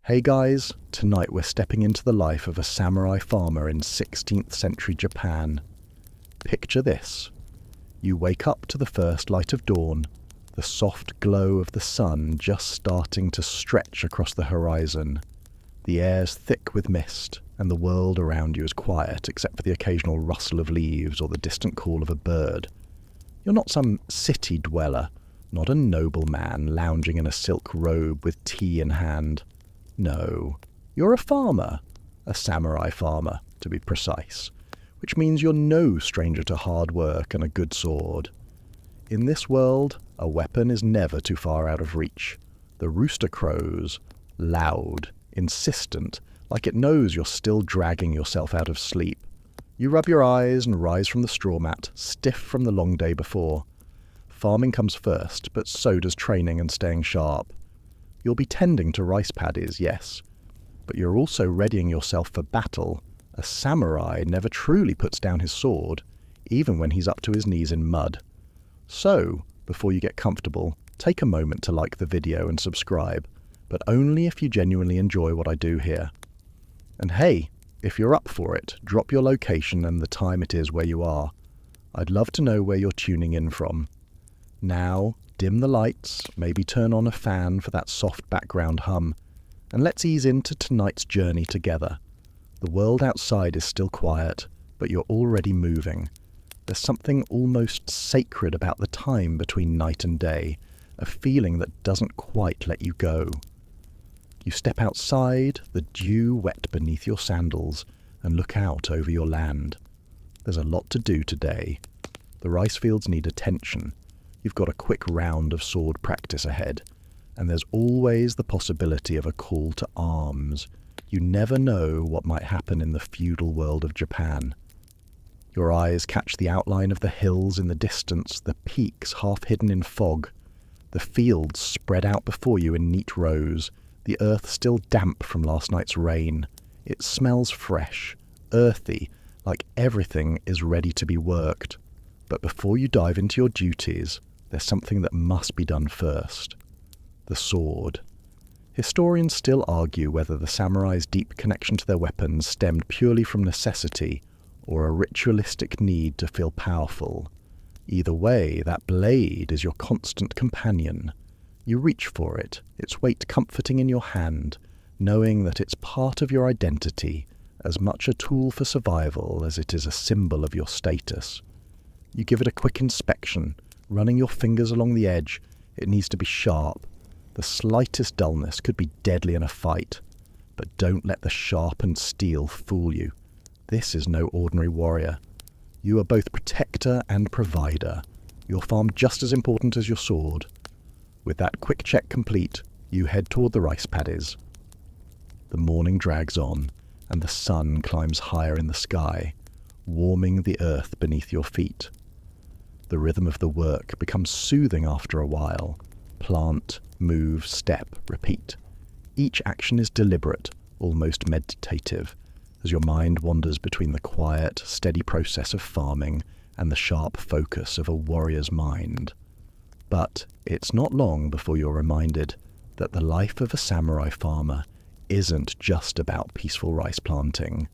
Hey guys, tonight we're stepping into the life of a samurai farmer in 16th century Japan. Picture this. You wake up to the first light of dawn, the soft glow of the sun just starting to stretch across the horizon. The air's thick with mist, and the world around you is quiet except for the occasional rustle of leaves or the distant call of a bird. You're not some city dweller, not a nobleman lounging in a silk robe with tea in hand. No, you're a farmer, a samurai farmer, to be precise, which means you're no stranger to hard work and a good sword. In this world, a weapon is never too far out of reach. The rooster crows, loud, insistent, like it knows you're still dragging yourself out of sleep. You rub your eyes and rise from the straw mat, stiff from the long day before. Farming comes first, but so does training and staying sharp. You'll be tending to rice paddies, yes, but you're also readying yourself for battle. A samurai never truly puts down his sword, even when he's up to his knees in mud. So, before you get comfortable, take a moment to like the video and subscribe, but only if you genuinely enjoy what I do here. And hey, if you're up for it, drop your location and the time it is where you are. I'd love to know where you're tuning in from. Now, dim the lights, maybe turn on a fan for that soft background hum, and let's ease into tonight's journey together. The world outside is still quiet, but you're already moving. There's something almost sacred about the time between night and day, a feeling that doesn't quite let you go. You step outside, the dew wet beneath your sandals, and look out over your land. There's a lot to do today. The rice fields need attention. You've got a quick round of sword practice ahead, and there's always the possibility of a call to arms. You never know what might happen in the feudal world of Japan. Your eyes catch the outline of the hills in the distance, the peaks half hidden in fog. The fields spread out before you in neat rows, the earth still damp from last night's rain. It smells fresh, earthy, like everything is ready to be worked. But before you dive into your duties, there's something that must be done first. The sword. Historians still argue whether the samurai's deep connection to their weapons stemmed purely from necessity or a ritualistic need to feel powerful. Either way, that blade is your constant companion. You reach for it, its weight comforting in your hand, knowing that it's part of your identity, as much a tool for survival as it is a symbol of your status. You give it a quick inspection, running your fingers along the edge. It needs to be sharp. The slightest dullness could be deadly in a fight. But don't let the sharpened steel fool you. This is no ordinary warrior. You are both protector and provider. Your farm just as important as your sword. With that quick check complete, you head toward the rice paddies. The morning drags on, and the sun climbs higher in the sky, warming the earth beneath your feet. The rhythm of the work becomes soothing after a while. Plant, move, step, repeat. Each action is deliberate, almost meditative, as your mind wanders between the quiet, steady process of farming and the sharp focus of a warrior's mind. But it's not long before you're reminded that the life of a samurai farmer isn't just about peaceful rice planting.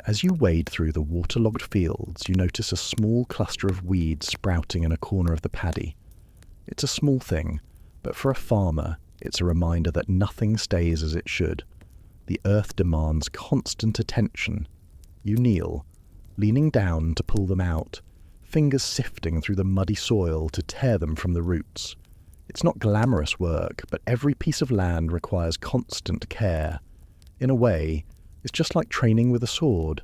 As you wade through the waterlogged fields, you notice a small cluster of weeds sprouting in a corner of the paddy. It's a small thing, but for a farmer, it's a reminder that nothing stays as it should. The earth demands constant attention. You kneel, leaning down to pull them out, fingers sifting through the muddy soil to tear them from the roots. It's not glamorous work, but every piece of land requires constant care. In a way, it's just like training with a sword.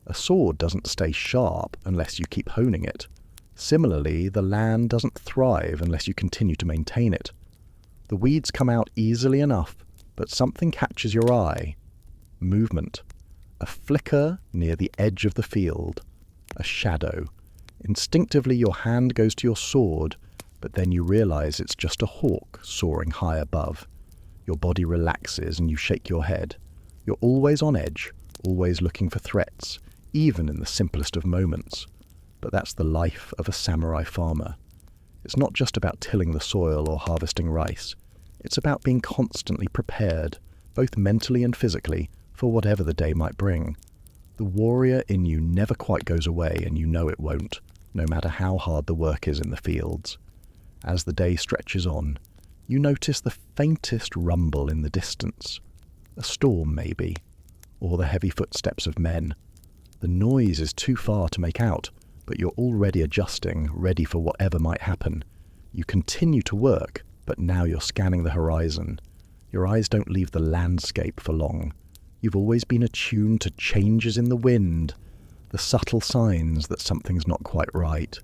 A sword doesn't stay sharp unless you keep honing it. Similarly, the land doesn't thrive unless you continue to maintain it. The weeds come out easily enough, but something catches your eye. Movement. A flicker near the edge of the field. A shadow. Instinctively your hand goes to your sword, but then you realize it's just a hawk soaring high above. Your body relaxes and you shake your head. You're always on edge, always looking for threats, even in the simplest of moments. But that's the life of a samurai farmer. It's not just about tilling the soil or harvesting rice. It's about being constantly prepared, both mentally and physically, for whatever the day might bring. The warrior in you never quite goes away, and you know it won't, no matter how hard the work is in the fields. As the day stretches on, you notice the faintest rumble in the distance. A storm, maybe, or the heavy footsteps of men. The noise is too far to make out, but you're already adjusting, ready for whatever might happen. You continue to work, but now you're scanning the horizon. Your eyes don't leave the landscape for long. You've always been attuned to changes in the wind, the subtle signs that something's not quite right.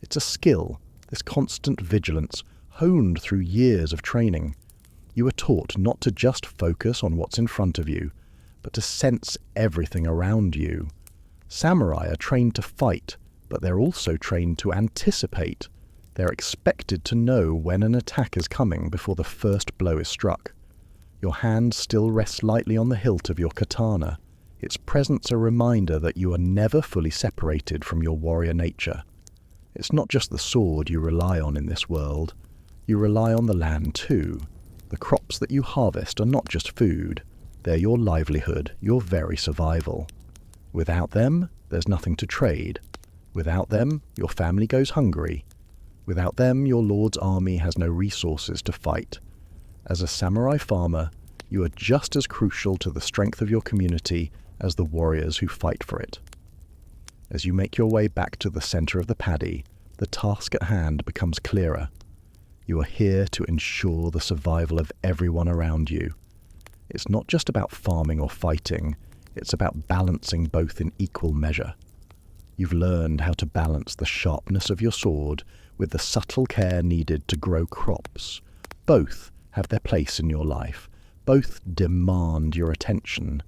It's a skill, this constant vigilance, honed through years of training. You are taught not to just focus on what's in front of you, but to sense everything around you. Samurai are trained to fight, but they're also trained to anticipate. They're expected to know when an attack is coming before the first blow is struck. Your hand still rests lightly on the hilt of your katana, its presence a reminder that you are never fully separated from your warrior nature. It's not just the sword you rely on in this world. You rely on the land too. The crops that you harvest are not just food. They're your livelihood, your very survival. Without them, there's nothing to trade. Without them, your family goes hungry. Without them, your lord's army has no resources to fight. As a samurai farmer, you are just as crucial to the strength of your community as the warriors who fight for it. As you make your way back to the center of the paddy, the task at hand becomes clearer. You are here to ensure the survival of everyone around you. It's not just about farming or fighting, it's about balancing both in equal measure. You've learned how to balance the sharpness of your sword with the subtle care needed to grow crops. Both have their place in your life. Both demand your attention.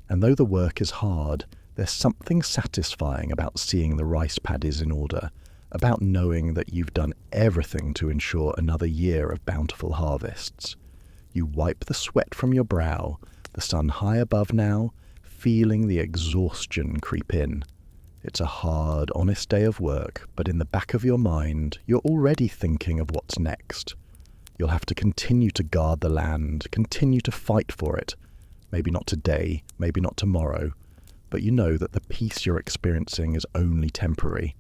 And though the work is hard, there's something satisfying about seeing the rice paddies in order, about knowing that you've done everything to ensure another year of bountiful harvests. You wipe the sweat from your brow, the sun high above now, feeling the exhaustion creep in. It's a hard, honest day of work, but in the back of your mind, you're already thinking of what's next. You'll have to continue to guard the land, continue to fight for it. Maybe not today, maybe not tomorrow, but you know that the peace you're experiencing is only temporary.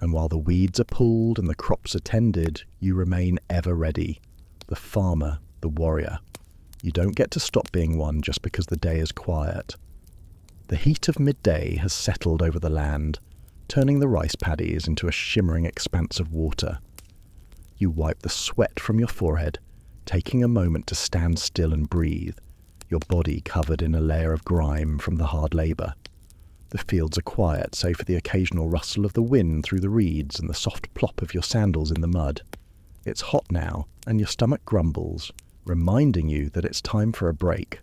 And while the weeds are pulled and the crops are tended, you remain ever ready. The farmer, the warrior. You don't get to stop being one just because the day is quiet. The heat of midday has settled over the land, turning the rice paddies into a shimmering expanse of water. You wipe the sweat from your forehead, taking a moment to stand still and breathe, your body covered in a layer of grime from the hard labour. The fields are quiet, save for the occasional rustle of the wind through the reeds and the soft plop of your sandals in the mud. It's hot now, and your stomach grumbles, reminding you that it's time for a break.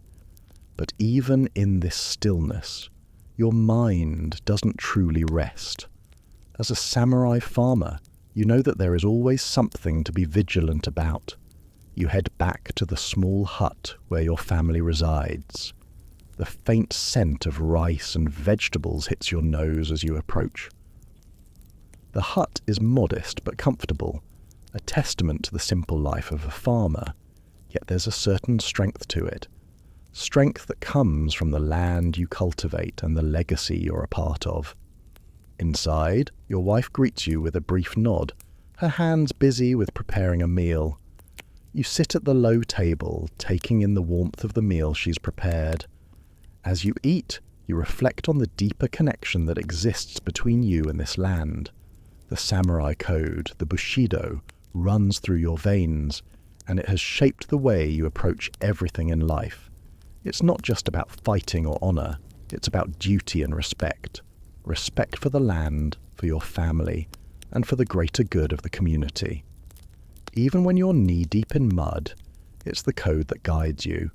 But even in this stillness, your mind doesn't truly rest. As a samurai farmer, you know that there is always something to be vigilant about. You head back to the small hut where your family resides. The faint scent of rice and vegetables hits your nose as you approach. The hut is modest but comfortable, a testament to the simple life of a farmer, yet there's a certain strength to it. Strength that comes from the land you cultivate and the legacy you're a part of. Inside, your wife greets you with a brief nod, her hands busy with preparing a meal. You sit at the low table, taking in the warmth of the meal she's prepared. As you eat, you reflect on the deeper connection that exists between you and this land. The samurai code, the bushido, runs through your veins, and it has shaped the way you approach everything in life. It's not just about fighting or honor, it's about duty and respect. Respect for the land, for your family, and for the greater good of the community. Even when you're knee-deep in mud, it's the code that guides you.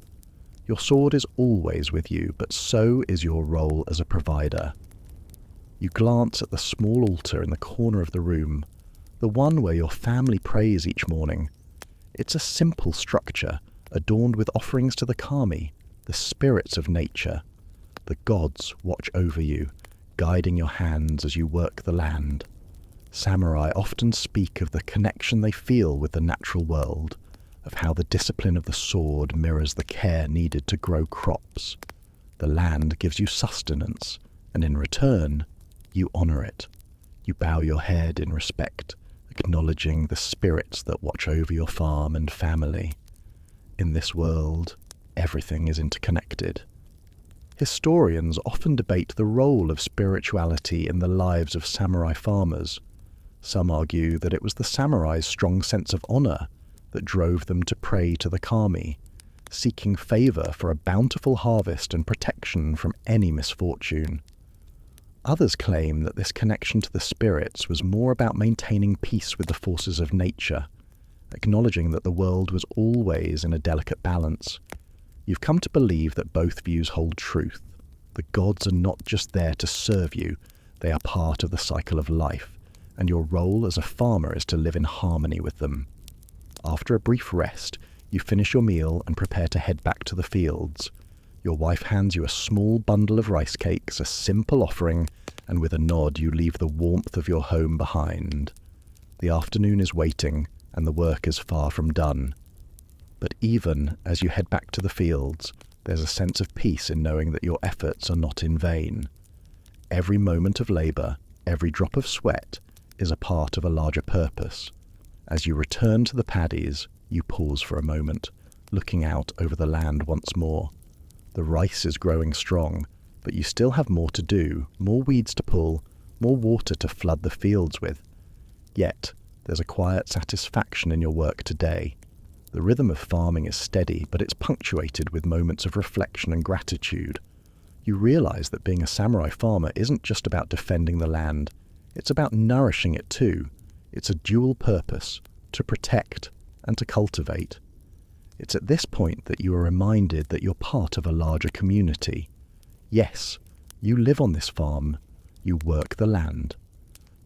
Your sword is always with you, but so is your role as a provider. You glance at the small altar in the corner of the room, the one where your family prays each morning. It's a simple structure, adorned with offerings to the kami, the spirits of nature. The gods watch over you, guiding your hands as you work the land. Samurai often speak of the connection they feel with the natural world, of how the discipline of the sword mirrors the care needed to grow crops. The land gives you sustenance, and in return, you honour it. You bow your head in respect, acknowledging the spirits that watch over your farm and family. In this world, everything is interconnected. Historians often debate the role of spirituality in the lives of samurai farmers. Some argue that it was the samurai's strong sense of honour that drove them to pray to the kami, seeking favour for a bountiful harvest and protection from any misfortune. Others claim that this connection to the spirits was more about maintaining peace with the forces of nature, acknowledging that the world was always in a delicate balance. You've come to believe that both views hold truth. The gods are not just there to serve you, they are part of the cycle of life, and your role as a farmer is to live in harmony with them. After a brief rest, you finish your meal and prepare to head back to the fields. Your wife hands you a small bundle of rice cakes, a simple offering, and with a nod you leave the warmth of your home behind. The afternoon is waiting, and the work is far from done. But even as you head back to the fields, there's a sense of peace in knowing that your efforts are not in vain. Every moment of labour, every drop of sweat, is a part of a larger purpose. As you return to the paddies, you pause for a moment, looking out over the land once more. The rice is growing strong, but you still have more to do, more weeds to pull, more water to flood the fields with. Yet, there's a quiet satisfaction in your work today. The rhythm of farming is steady, but it's punctuated with moments of reflection and gratitude. You realise that being a samurai farmer isn't just about defending the land, it's about nourishing it too. It's a dual purpose, to protect and to cultivate. It's at this point that you are reminded that you're part of a larger community. Yes, you live on this farm, you work the land,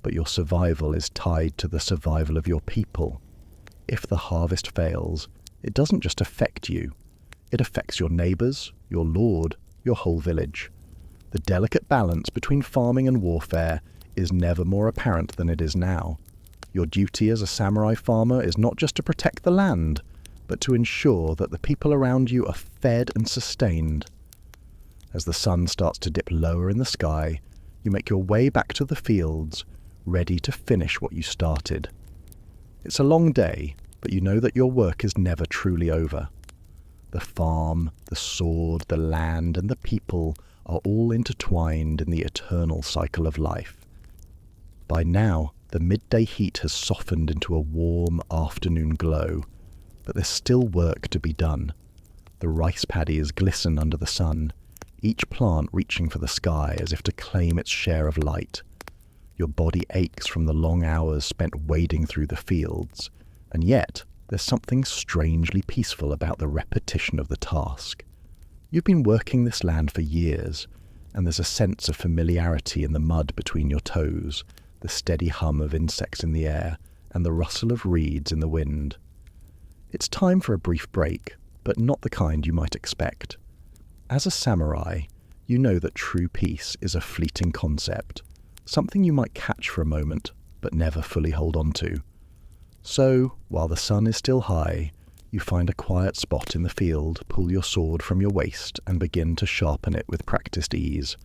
but your survival is tied to the survival of your people. If the harvest fails, it doesn't just affect you, it affects your neighbours, your lord, your whole village. The delicate balance between farming and warfare is never more apparent than it is now. Your duty as a samurai farmer is not just to protect the land, but to ensure that the people around you are fed and sustained. As the sun starts to dip lower in the sky, you make your way back to the fields, ready to finish what you started. It's a long day, but you know that your work is never truly over. The farm, the sword, the land, and the people are all intertwined in the eternal cycle of life. By now, the midday heat has softened into a warm afternoon glow, but there's still work to be done. The rice paddies glisten under the sun, each plant reaching for the sky as if to claim its share of light. Your body aches from the long hours spent wading through the fields, and yet there's something strangely peaceful about the repetition of the task. You've been working this land for years, and there's a sense of familiarity in the mud between your toes, the steady hum of insects in the air, and the rustle of reeds in the wind. It's time for a brief break, but not the kind you might expect. As a samurai, you know that true peace is a fleeting concept, something you might catch for a moment, but never fully hold on to. So, while the sun is still high, you find a quiet spot in the field, pull your sword from your waist, and begin to sharpen it with practiced ease.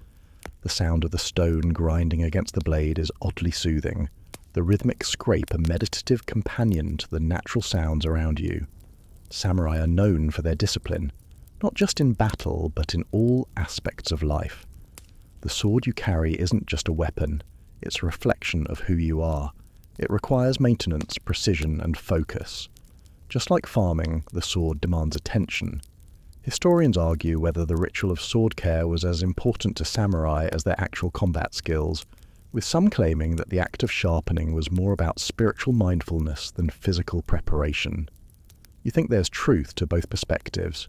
The sound of the stone grinding against the blade is oddly soothing, the rhythmic scrape a meditative companion to the natural sounds around you. Samurai are known for their discipline, not just in battle, but in all aspects of life. The sword you carry isn't just a weapon, it's a reflection of who you are. It requires maintenance, precision, and focus. Just like farming, the sword demands attention. Historians argue whether the ritual of sword care was as important to samurai as their actual combat skills, with some claiming that the act of sharpening was more about spiritual mindfulness than physical preparation. You think there's truth to both perspectives.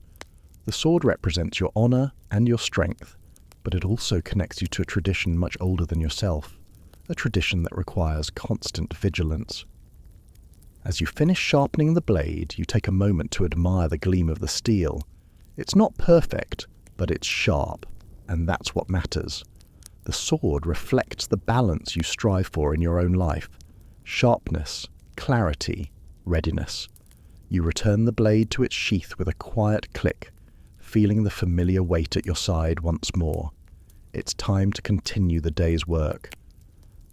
The sword represents your honour and your strength, but it also connects you to a tradition much older than yourself, a tradition that requires constant vigilance. As you finish sharpening the blade, you take a moment to admire the gleam of the steel. It's not perfect, but it's sharp, and that's what matters. The sword reflects the balance you strive for in your own life: sharpness, clarity, readiness. You return the blade to its sheath with a quiet click, feeling the familiar weight at your side once more. It's time to continue the day's work.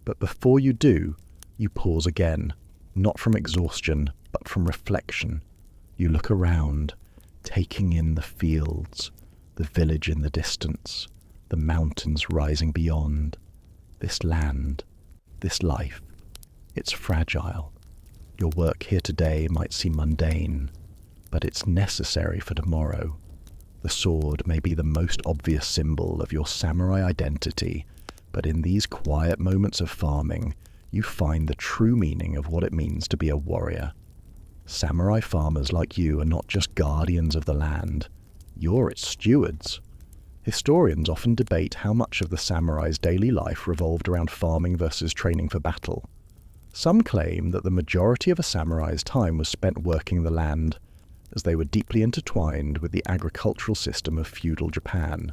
But before you do, you pause again, not from exhaustion, but from reflection. You look around, taking in the fields, the village in the distance, the mountains rising beyond. This land, this life, it's fragile. Your work here today might seem mundane, but it's necessary for tomorrow. The sword may be the most obvious symbol of your samurai identity, but in these quiet moments of farming, you find the true meaning of what it means to be a warrior. Samurai farmers like you are not just guardians of the land, you're its stewards. Historians often debate how much of the samurai's daily life revolved around farming versus training for battle. Some claim that the majority of a samurai's time was spent working the land, as they were deeply intertwined with the agricultural system of feudal Japan.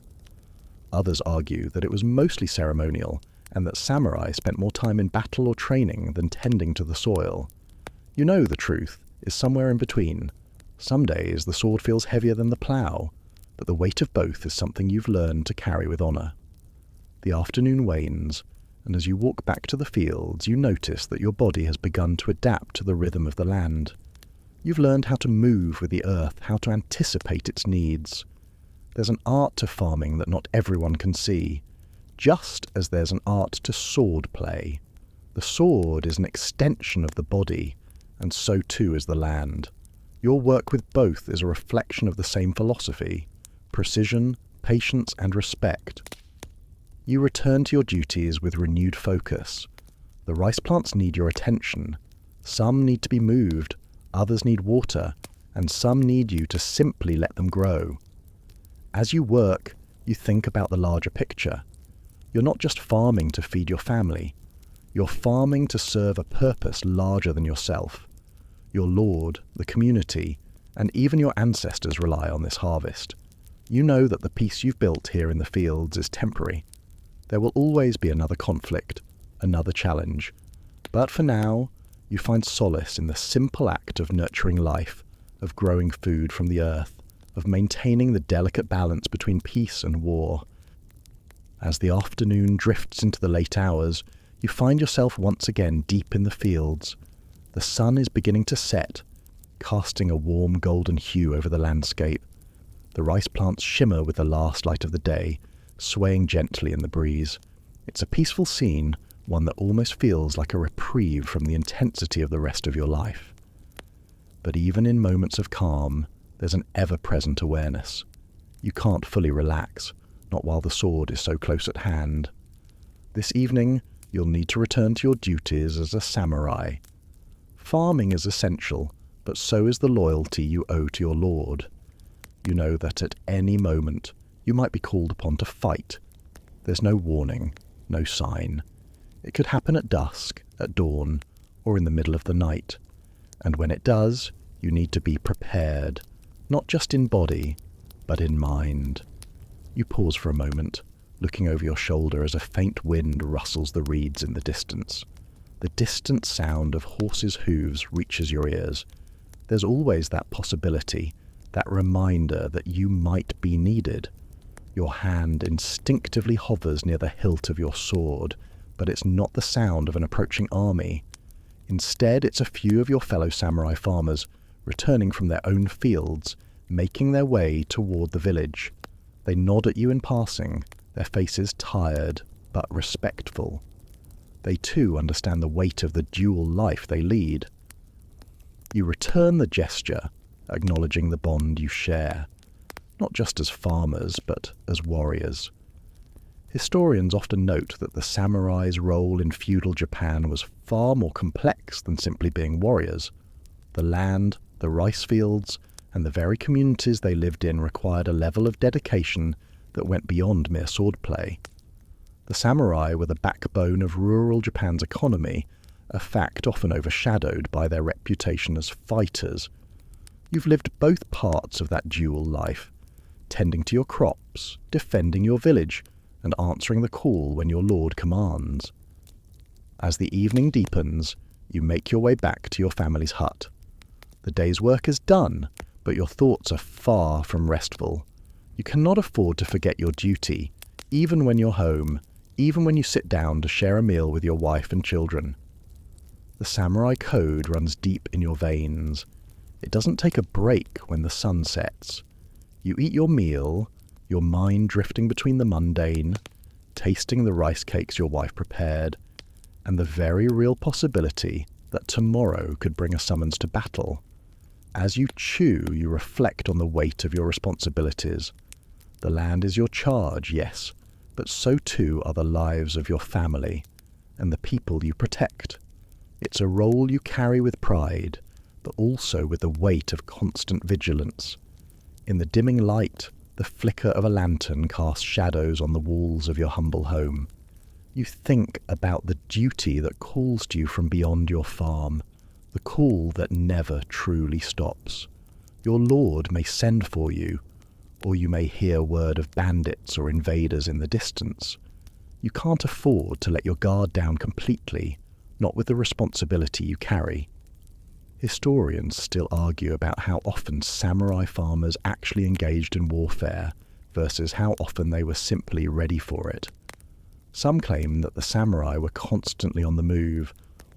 Others argue that it was mostly ceremonial, and that samurai spent more time in battle or training than tending to the soil. You know the truth is somewhere in between. Some days the sword feels heavier than the plough, but the weight of both is something you've learned to carry with honour. The afternoon wanes, and as you walk back to the fields, you notice that your body has begun to adapt to the rhythm of the land. You've learned how to move with the earth, how to anticipate its needs. There's an art to farming that not everyone can see, just as there's an art to sword play. The sword is an extension of the body, and so too is the land. Your work with both is a reflection of the same philosophy: precision, patience, and respect. You return to your duties with renewed focus. The rice plants need your attention. Some need to be moved, others need water, and some need you to simply let them grow. As you work, you think about the larger picture. You're not just farming to feed your family. You're farming to serve a purpose larger than yourself. Your lord, the community, and even your ancestors rely on this harvest. You know that the peace you've built here in the fields is temporary. There will always be another conflict, another challenge. But for now, you find solace in the simple act of nurturing life, of growing food from the earth, of maintaining the delicate balance between peace and war. As the afternoon drifts into the late hours, you find yourself once again deep in the fields. The sun is beginning to set, casting a warm golden hue over the landscape. The rice plants shimmer with the last light of the day, swaying gently in the breeze. It's a peaceful scene, one that almost feels like a reprieve from the intensity of the rest of your life. But even in moments of calm, there's an ever-present awareness. You can't fully relax, not while the sword is so close at hand. This evening, you'll need to return to your duties as a samurai. Farming is essential, but so is the loyalty you owe to your lord. You know that at any moment, you might be called upon to fight. There's no warning, no sign. It could happen at dusk, at dawn, or in the middle of the night. And when it does, you need to be prepared, not just in body, but in mind. You pause for a moment, looking over your shoulder as a faint wind rustles the reeds in the distance. The distant sound of horses' hooves reaches your ears. There's always that possibility, that reminder that you might be needed. Your hand instinctively hovers near the hilt of your sword, but it's not the sound of an approaching army. Instead, it's a few of your fellow samurai farmers, returning from their own fields, making their way toward the village. They nod at you in passing, their faces tired but respectful. They too understand the weight of the dual life they lead. You return the gesture, acknowledging the bond you share, not just as farmers, but as warriors. Historians often note that the samurai's role in feudal Japan was far more complex than simply being warriors. The land, the rice fields, and the very communities they lived in required a level of dedication that went beyond mere swordplay. The samurai were the backbone of rural Japan's economy, a fact often overshadowed by their reputation as fighters. You've lived both parts of that dual life, tending to your crops, defending your village, and answering the call when your lord commands. As the evening deepens, you make your way back to your family's hut. The day's work is done, but your thoughts are far from restful. You cannot afford to forget your duty, even when you're home, even when you sit down to share a meal with your wife and children. The samurai code runs deep in your veins. It doesn't take a break when the sun sets. You eat your meal, your mind drifting between the mundane, tasting the rice cakes your wife prepared, and the very real possibility that tomorrow could bring a summons to battle. As you chew, you reflect on the weight of your responsibilities. The land is your charge, yes, but so too are the lives of your family and the people you protect. It's a role you carry with pride, but also with the weight of constant vigilance. In the dimming light, the flicker of a lantern casts shadows on the walls of your humble home. You think about the duty that calls to you from beyond your farm, the call that never truly stops. Your Lord may send for you, or you may hear word of bandits or invaders in the distance. You can't afford to let your guard down completely, not with the responsibility you carry. Historians still argue about how often samurai farmers actually engaged in warfare versus how often they were simply ready for it. Some claim that the samurai were constantly on the move,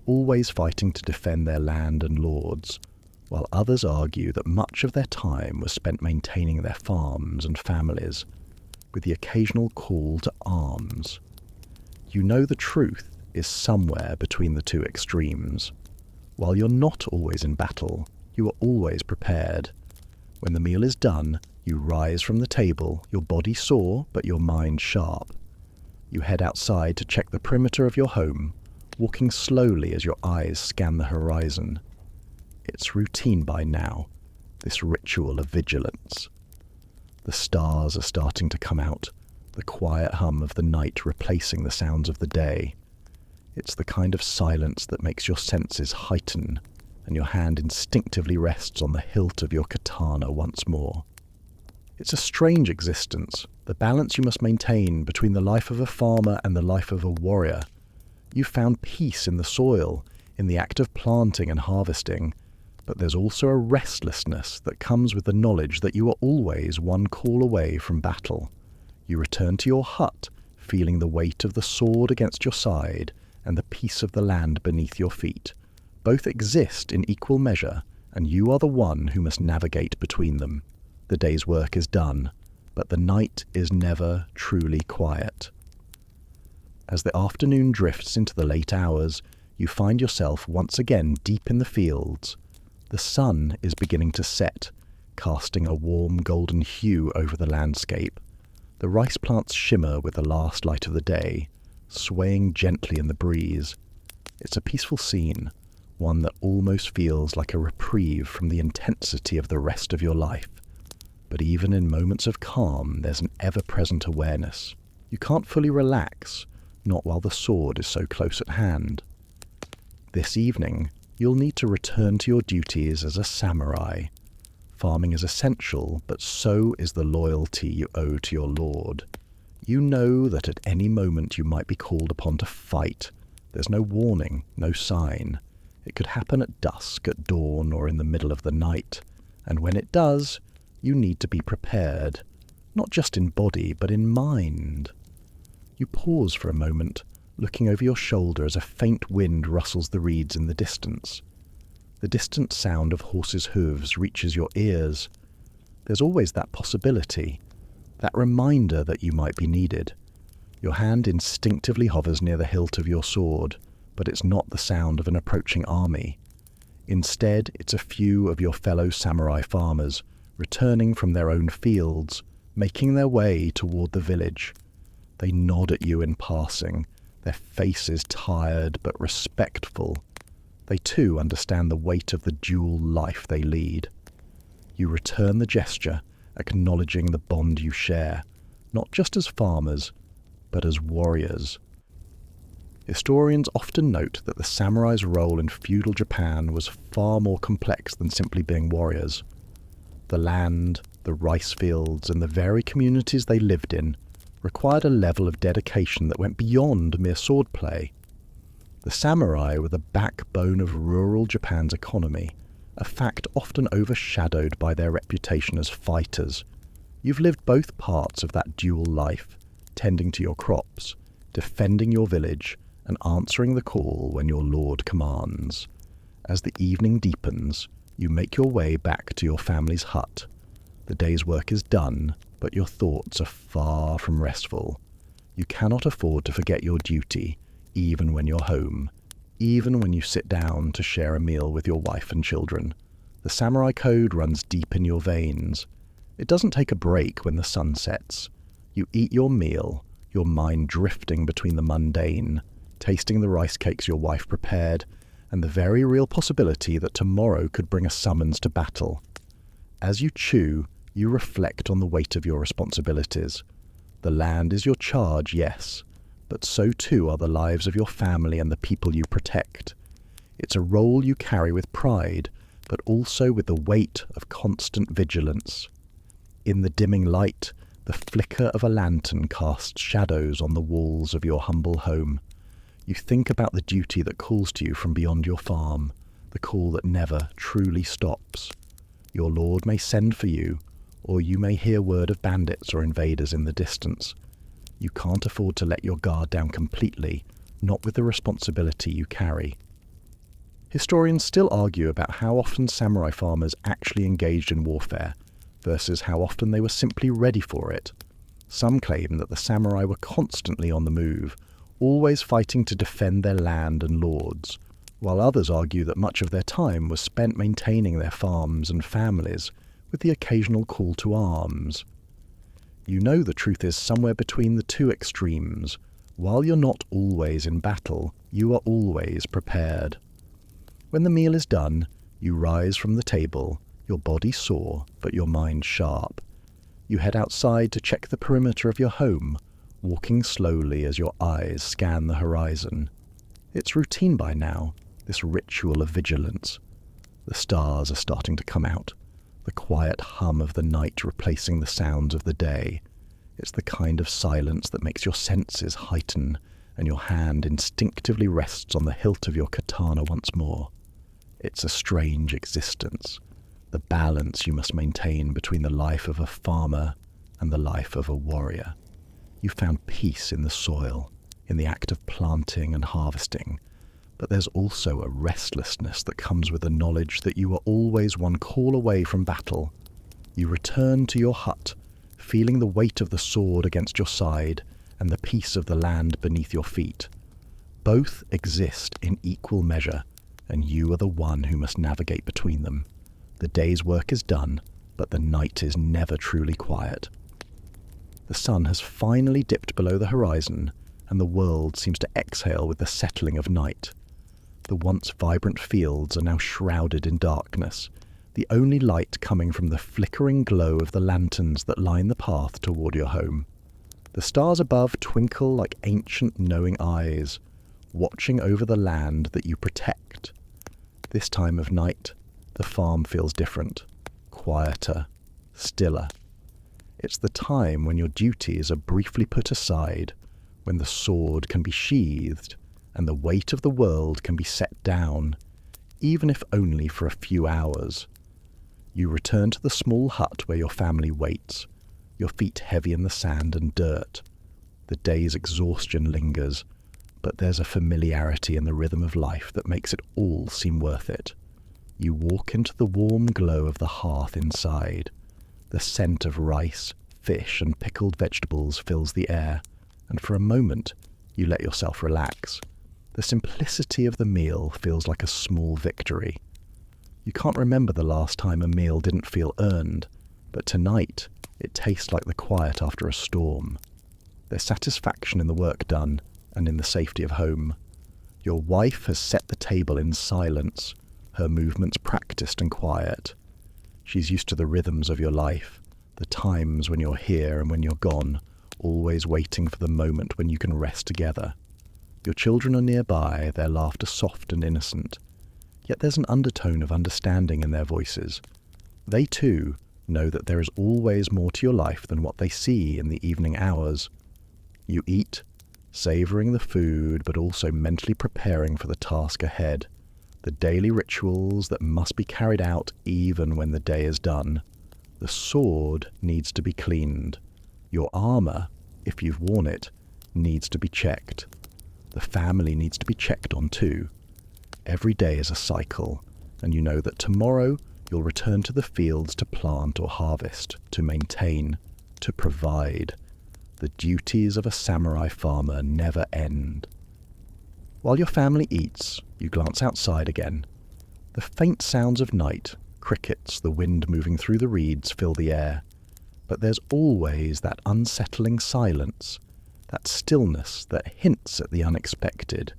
always fighting to defend their land and lords, while others argue that much of their time was spent maintaining their farms and families, with the occasional call to arms. You know the truth is somewhere between the two extremes. While you're not always in battle, you are always prepared. When the meal is done, you rise from the table, your body sore but your mind sharp. You head outside to check the perimeter of your home, walking slowly as your eyes scan the horizon. It's routine by now, this ritual of vigilance. The stars are starting to come out, the quiet hum of the night replacing the sounds of the day. It's the kind of silence that makes your senses heighten, and your hand instinctively rests on the hilt of your katana once more. It's a strange existence, the balance you must maintain between the life of a farmer and the life of a warrior. You've found peace in the soil, in the act of planting and harvesting, but there's also a restlessness that comes with the knowledge that you are always one call away from battle. You return to your hut, feeling the weight of the sword against your side and the peace of the land beneath your feet. Both exist in equal measure, and you are the one who must navigate between them. The day's work is done, but the night is never truly quiet. As the afternoon drifts into the late hours, you find yourself once again deep in the fields. The sun is beginning to set, casting a warm golden hue over the landscape. The rice plants shimmer with the last light of the day, swaying gently in the breeze. It's a peaceful scene, one that almost feels like a reprieve from the intensity of the rest of your life. But even in moments of calm, there's an ever-present awareness. You can't fully relax, not while the sword is so close at hand. This evening, you'll need to return to your duties as a samurai. Farming is essential, but so is the loyalty you owe to your lord. You know that at any moment you might be called upon to fight. There's no warning, no sign. It could happen at dusk, at dawn, or in the middle of the night. And when it does, you need to be prepared, not just in body, but in mind. You pause for a moment, looking over your shoulder as a faint wind rustles the reeds in the distance. The distant sound of horses' hooves reaches your ears. There's always that possibility, that reminder that you might be needed. Your hand instinctively hovers near the hilt of your sword, but it's not the sound of an approaching army. Instead, it's a few of your fellow samurai farmers, returning from their own fields, making their way toward the village. They nod at you in passing, their faces tired but respectful. They too understand the weight of the dual life they lead. You return the gesture, acknowledging the bond you share, not just as farmers, but as warriors. Historians often note that the samurai's role in feudal Japan was far more complex than simply being warriors. The land, the rice fields, and the very communities they lived in required a level of dedication that went beyond mere swordplay. The samurai were the backbone of rural Japan's economy, a fact often overshadowed by their reputation as fighters. You've lived both parts of that dual life, tending to your crops, defending your village, and answering the call when your lord commands. As the evening deepens, you make your way back to your family's hut. The day's work is done, but your thoughts are far from restful. You cannot afford to forget your duty, even when you're home, even when you sit down to share a meal with your wife and children. The samurai code runs deep in your veins. It doesn't take a break when the sun sets. You eat your meal, your mind drifting between the mundane, tasting the rice cakes your wife prepared, and the very real possibility that tomorrow could bring a summons to battle. As you chew, you reflect on the weight of your responsibilities. The land is your charge, yes, but so too are the lives of your family and the people you protect. It's a role you carry with pride, but also with the weight of constant vigilance. In the dimming light, the flicker of a lantern casts shadows on the walls of your humble home. You think about the duty that calls to you from beyond your farm, the call that never truly stops. Your lord may send for you, or you may hear word of bandits or invaders in the distance. You can't afford to let your guard down completely, not with the responsibility you carry. Historians still argue about how often samurai farmers actually engaged in warfare, versus how often they were simply ready for it. Some claim that the samurai were constantly on the move, always fighting to defend their land and lords, while others argue that much of their time was spent maintaining their farms and families, with the occasional call to arms. You know the truth is somewhere between the two extremes. While you're not always in battle, you are always prepared. When the meal is done, you rise from the table, your body sore, but your mind sharp. You head outside to check the perimeter of your home, walking slowly as your eyes scan the horizon. It's routine by now, this ritual of vigilance. The stars are starting to come out, the quiet hum of the night replacing the sounds of the day. It's the kind of silence that makes your senses heighten, and your hand instinctively rests on the hilt of your katana once more. It's a strange existence, the balance you must maintain between the life of a farmer and the life of a warrior. You found peace in the soil, in the act of planting and harvesting, but there's also a restlessness that comes with the knowledge that you are always one call away from battle. You return to your hut, feeling the weight of the sword against your side and the peace of the land beneath your feet. Both exist in equal measure, and you are the one who must navigate between them. The day's work is done, but the night is never truly quiet. The sun has finally dipped below the horizon, and the world seems to exhale with the settling of night. The once vibrant fields are now shrouded in darkness, the only light coming from the flickering glow of the lanterns that line the path toward your home. The stars above twinkle like ancient knowing eyes, watching over the land that you protect. This time of night, the farm feels different, quieter, stiller. It's the time when your duties are briefly put aside, when the sword can be sheathed, and the weight of the world can be set down, even if only for a few hours. You return to the small hut where your family waits, your feet heavy in the sand and dirt. The day's exhaustion lingers, but there's a familiarity in the rhythm of life that makes it all seem worth it. You walk into the warm glow of the hearth inside. The scent of rice, fish, and pickled vegetables fills the air, and for a moment you let yourself relax. The simplicity of the meal feels like a small victory. You can't remember the last time a meal didn't feel earned, but tonight it tastes like the quiet after a storm. There's satisfaction in the work done and in the safety of home. Your wife has set the table in silence, her movements practiced and quiet. She's used to the rhythms of your life, the times when you're here and when you're gone, always waiting for the moment when you can rest together. Your children are nearby, their laughter soft and innocent, yet there's an undertone of understanding in their voices. They too know that there is always more to your life than what they see in the evening hours. You eat, savouring the food but also mentally preparing for the task ahead, the daily rituals that must be carried out even when the day is done. The sword needs to be cleaned. Your armor, if you've worn it, needs to be checked. The family needs to be checked on too. Every day is a cycle, and you know that tomorrow you'll return to the fields to plant or harvest, to maintain, to provide. The duties of a samurai farmer never end. While your family eats, you glance outside again. The faint sounds of night, crickets, the wind moving through the reeds fill the air. But there's always that unsettling silence, that stillness that hints at the unexpected.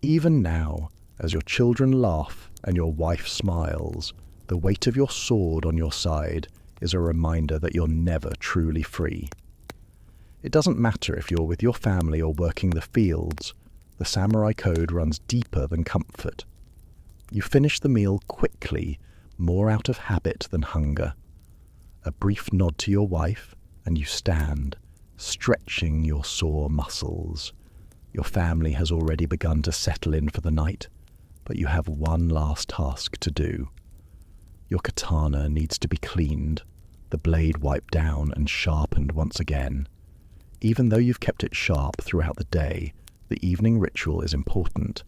Even now, as your children laugh and your wife smiles, the weight of your sword on your side is a reminder that you're never truly free. It doesn't matter if you're with your family or working the fields, the samurai code runs deeper than comfort. You finish the meal quickly, more out of habit than hunger. A brief nod to your wife, and you stand, stretching your sore muscles. Your family has already begun to settle in for the night, but you have one last task to do. Your katana needs to be cleaned, the blade wiped down and sharpened once again. Even though you've kept it sharp throughout the day, the evening ritual is important.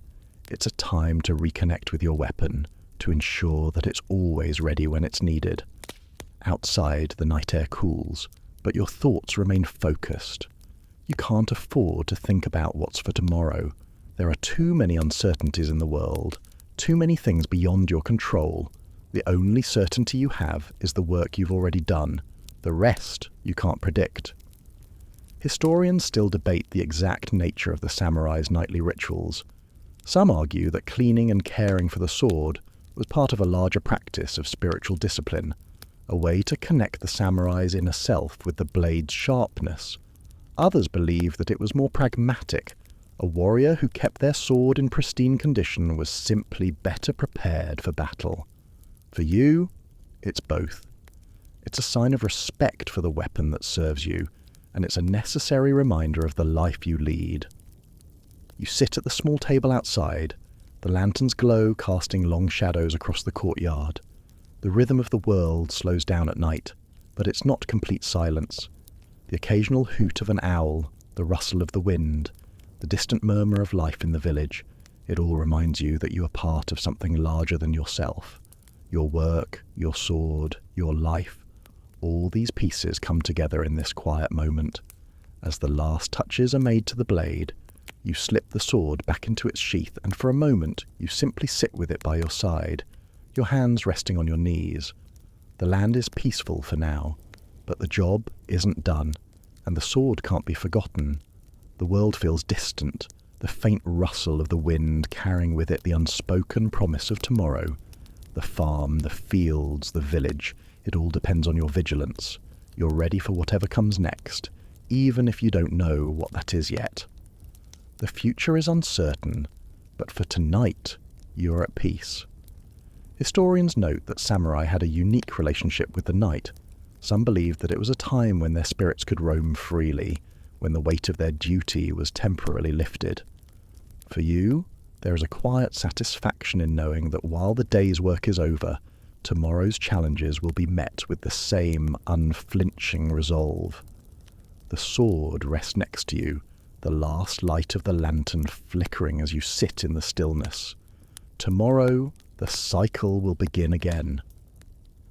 It's a time to reconnect with your weapon, to ensure that it's always ready when it's needed. Outside, the night air cools, but your thoughts remain focused. You can't afford to think about what's for tomorrow. There are too many uncertainties in the world, too many things beyond your control. The only certainty you have is the work you've already done. The rest you can't predict. Historians still debate the exact nature of the samurai's nightly rituals. Some argue that cleaning and caring for the sword was part of a larger practice of spiritual discipline, a way to connect the samurai's inner self with the blade's sharpness. Others believe that it was more pragmatic. A warrior who kept their sword in pristine condition was simply better prepared for battle. For you, it's both. It's a sign of respect for the weapon that serves you, and it's a necessary reminder of the life you lead. You sit at the small table outside, the lantern's glow casting long shadows across the courtyard. The rhythm of the world slows down at night, but it's not complete silence. The occasional hoot of an owl, the rustle of the wind, the distant murmur of life in the village, it all reminds you that you are part of something larger than yourself. Your work, your sword, your life, all these pieces come together in this quiet moment. As the last touches are made to the blade, you slip the sword back into its sheath, and for a moment you simply sit with it by your side, your hands resting on your knees. The land is peaceful for now, but the job isn't done, and the sword can't be forgotten. The world feels distant, the faint rustle of the wind carrying with it the unspoken promise of tomorrow. The farm, the fields, the village, it all depends on your vigilance. You're ready for whatever comes next, even if you don't know what that is yet. The future is uncertain, but for tonight, you are at peace. Historians note that samurai had a unique relationship with the night. Some believed that it was a time when their spirits could roam freely, when the weight of their duty was temporarily lifted. For you, there is a quiet satisfaction in knowing that while the day's work is over, tomorrow's challenges will be met with the same unflinching resolve. The sword rests next to you, the last light of the lantern flickering as you sit in the stillness. Tomorrow, the cycle will begin again.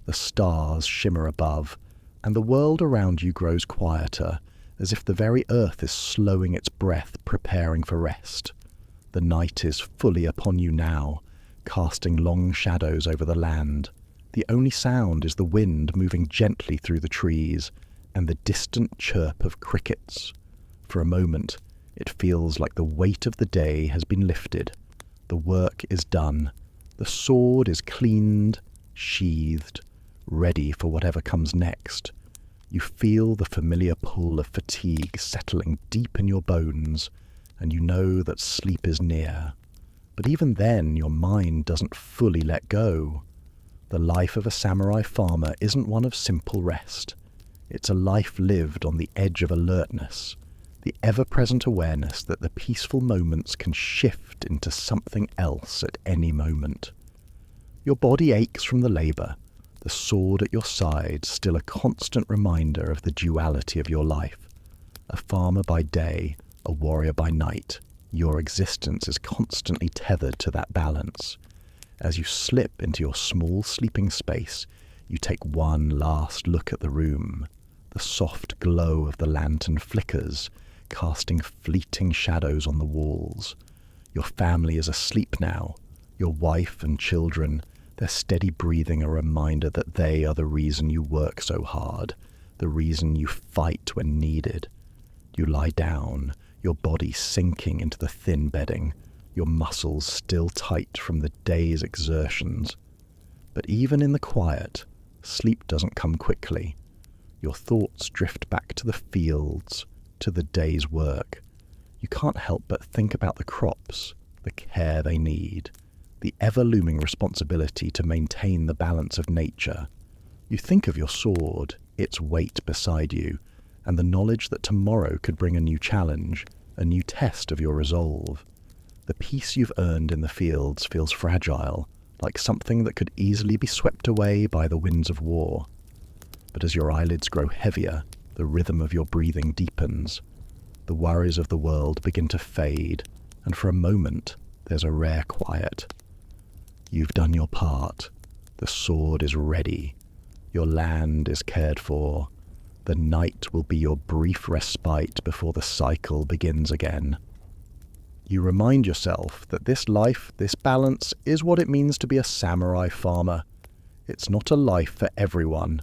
The stars shimmer above, and the world around you grows quieter, as if the very earth is slowing its breath, preparing for rest. The night is fully upon you now, casting long shadows over the land. The only sound is the wind moving gently through the trees, and the distant chirp of crickets. For a moment, it feels like the weight of the day has been lifted. The work is done. The sword is cleaned, sheathed, ready for whatever comes next. You feel the familiar pull of fatigue settling deep in your bones, and you know that sleep is near. But even then, your mind doesn't fully let go. The life of a samurai farmer isn't one of simple rest. It's a life lived on the edge of alertness, the ever-present awareness that the peaceful moments can shift into something else at any moment. Your body aches from the labour, the sword at your side still a constant reminder of the duality of your life. A farmer by day, a warrior by night, your existence is constantly tethered to that balance. As you slip into your small sleeping space, you take one last look at the room. The soft glow of the lantern flickers, casting fleeting shadows on the walls. Your family is asleep now, your wife and children, their steady breathing a reminder that they are the reason you work so hard, the reason you fight when needed. You lie down, your body sinking into the thin bedding, your muscles still tight from the day's exertions. But even in the quiet, sleep doesn't come quickly. Your thoughts drift back to the fields, to the day's work. You can't help but think about the crops, the care they need, the ever-looming responsibility to maintain the balance of nature. You think of your sword, its weight beside you, and the knowledge that tomorrow could bring a new challenge, a new test of your resolve. The peace you've earned in the fields feels fragile, like something that could easily be swept away by the winds of war. But as your eyelids grow heavier, the rhythm of your breathing deepens. The worries of the world begin to fade, and for a moment there's a rare quiet. You've done your part. The sword is ready. Your land is cared for. The night will be your brief respite before the cycle begins again. You remind yourself that this life, this balance, is what it means to be a samurai farmer. It's not a life for everyone.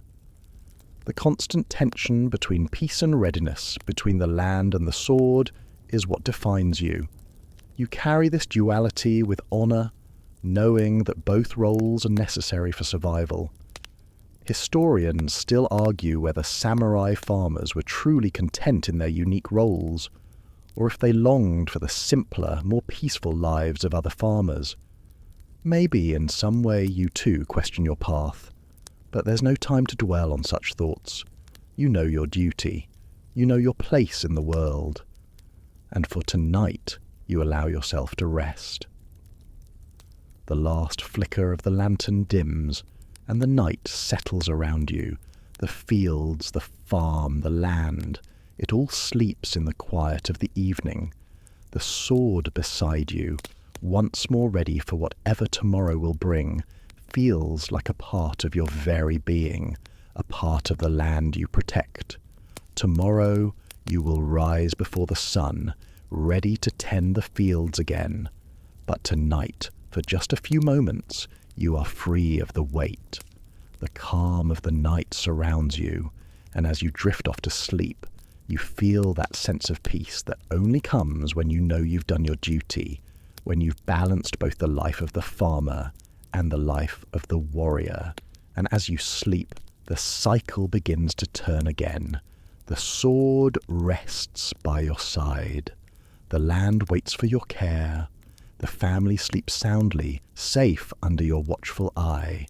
The constant tension between peace and readiness, between the land and the sword, is what defines you. You carry this duality with honour, knowing that both roles are necessary for survival. Historians still argue whether samurai farmers were truly content in their unique roles, or if they longed for the simpler, more peaceful lives of other farmers. Maybe in some way you too question your path, but there's no time to dwell on such thoughts. You know your duty. You know your place in the world. And for tonight, you allow yourself to rest. The last flicker of the lantern dims, and the night settles around you. The fields, the farm, the land, it all sleeps in the quiet of the evening. The sword beside you, once more ready for whatever tomorrow will bring, feels like a part of your very being, a part of the land you protect. Tomorrow you will rise before the sun, ready to tend the fields again. But tonight, for just a few moments, you are free of the weight. The calm of the night surrounds you, and as you drift off to sleep, you feel that sense of peace that only comes when you know you've done your duty, when you've balanced both the life of the farmer and the life of the warrior. And as you sleep, the cycle begins to turn again. The sword rests by your side. The land waits for your care. The family sleeps soundly, safe under your watchful eye.